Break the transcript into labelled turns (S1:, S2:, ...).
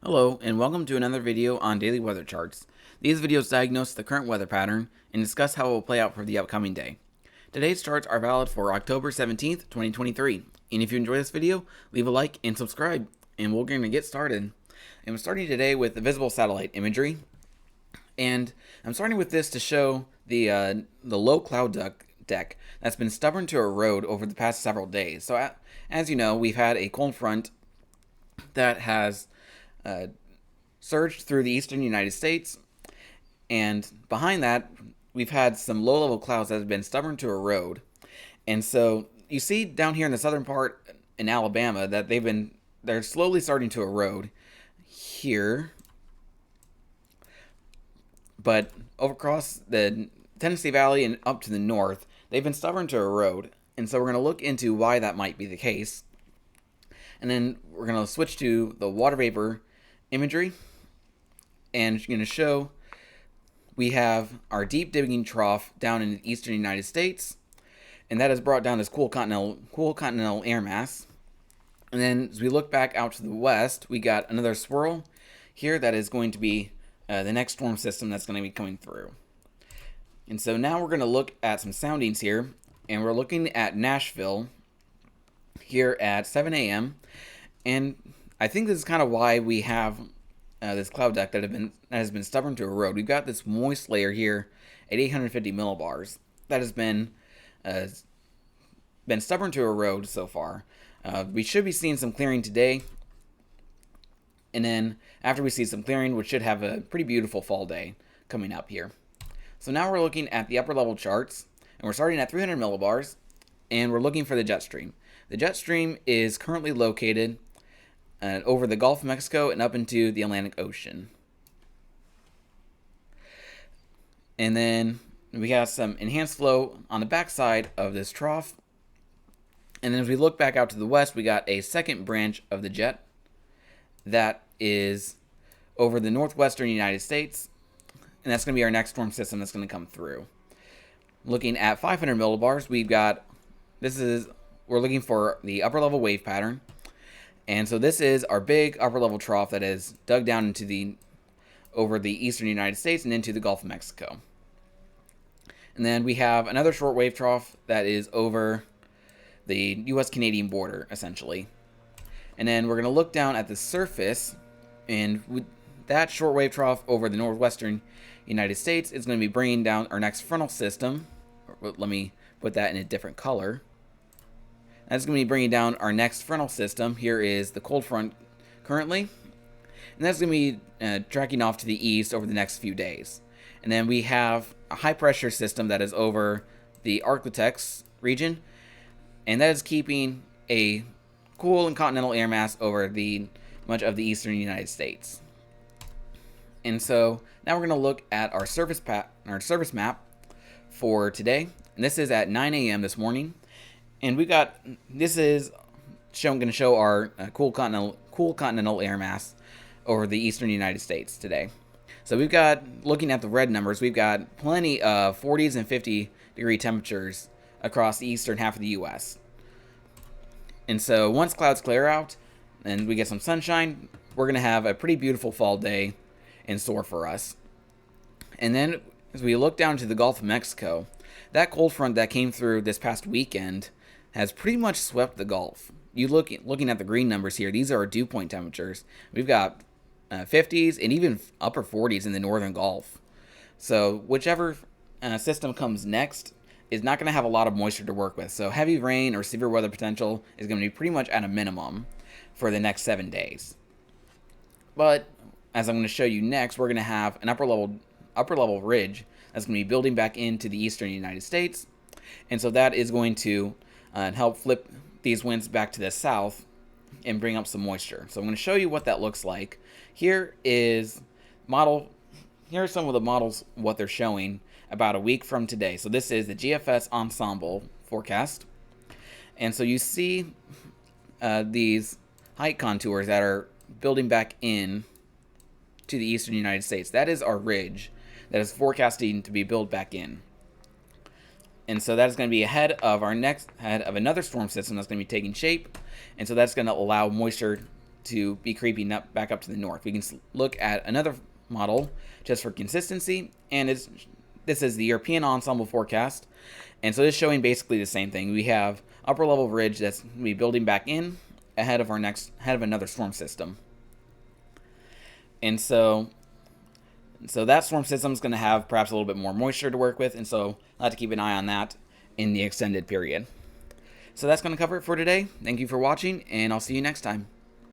S1: Hello, and welcome to another video on daily weather charts. These videos diagnose the current weather pattern and discuss how it will play out for the upcoming day. Today's charts are valid for October 17th, 2023. And if you enjoy this video, leave a like and subscribe, and we're going to get started. And we're starting today with the visible satellite imagery. And I'm starting with this to show the low cloud deck that's been stubborn to erode over the past several days. So as you know, we've had a cold front that has surged through the eastern United States, and behind that, we've had some low-level clouds that have been stubborn to erode. And so you see down here in the southern part in Alabama that they're slowly starting to erode here, but over across the Tennessee Valley and up to the north, they've been stubborn to erode. And so we're going to look into why that might be the case. And then we're going to switch to the water vapor imagery, and it's going to show we have our deep digging trough down in the eastern United States, and that has brought down this cool continental air mass. And then as we look back out to the west, we got another swirl here that is going to be the next storm system that's going to be coming through. And so now we're going to look at some soundings here, and we're looking at Nashville here at 7 a.m. And I think this is kind of why we have this cloud deck that has been stubborn to erode. We've got this moist layer here at 850 millibars that has been stubborn to erode so far. We should be seeing some clearing today, and then after we see some clearing, we should have a pretty beautiful fall day coming up here. So now we're looking at the upper level charts, and we're starting at 300 millibars, and we're looking for the jet stream. The jet stream is currently located over the Gulf of Mexico and up into the Atlantic Ocean. And then we have some enhanced flow on the backside of this trough. And then as we look back out to the west, we got a second branch of the jet that is over the northwestern United States. And that's going to be our next storm system that's going to come through. Looking at 500 millibars, we're looking for the upper level wave pattern. And so this is our big upper level trough that is dug down over the eastern United States and into the Gulf of Mexico. And then we have another short wave trough that is over the US-Canadian border, essentially. And then we're going to look down at the surface, and with that short wave trough over the northwestern United States is going to be bringing down our next frontal system. Let me put that in a different color. That's going to be bringing down our next frontal system. Here is the cold front currently. And that's going to be tracking off to the east over the next few days. And then we have a high pressure system that is over the Arctic region. And that is keeping a cool and continental air mass over much of the eastern United States. And so now we're going to look at our surface map for today. And this is at 9 a.m. this morning. And this is going to show our cool continental air mass over the eastern United States today. So looking at the red numbers, we've got plenty of 40s and 50 degree temperatures across the eastern half of the U.S. And so once clouds clear out and we get some sunshine, we're going to have a pretty beautiful fall day in store for us. And then as we look down to the Gulf of Mexico, that cold front that came through this past weekend has pretty much swept the Gulf. Looking at the green numbers here, these are our dew point temperatures. We've got 50s and even upper 40s in the northern Gulf. So whichever system comes next is not going to have a lot of moisture to work with. So heavy rain or severe weather potential is going to be pretty much at a minimum for the next 7 days. But as I'm going to show you next, we're going to have an upper level ridge that's going to be building back into the eastern United States. And so that is going to help flip these winds back to the south and bring up some moisture. So I'm going to show you what that looks like. Here are some of the models, what they're showing about a week from today. So this is the GFS Ensemble forecast. And so you see these height contours that are building back in to the eastern United States. That is our ridge that is forecasting to be built back in. And so that is going to be ahead of another storm system that's going to be taking shape. And so that's going to allow moisture to be creeping up back up to the north. We can look at another model just for consistency, and this is the European ensemble forecast, and so it's showing basically the same thing. We have upper level ridge that's going to be building back in ahead of another storm system, and so that storm system is going to have perhaps a little bit more moisture to work with, and so I'll have to keep an eye on that in the extended period. So that's going to cover it for today. Thank you for watching, and I'll see you next time.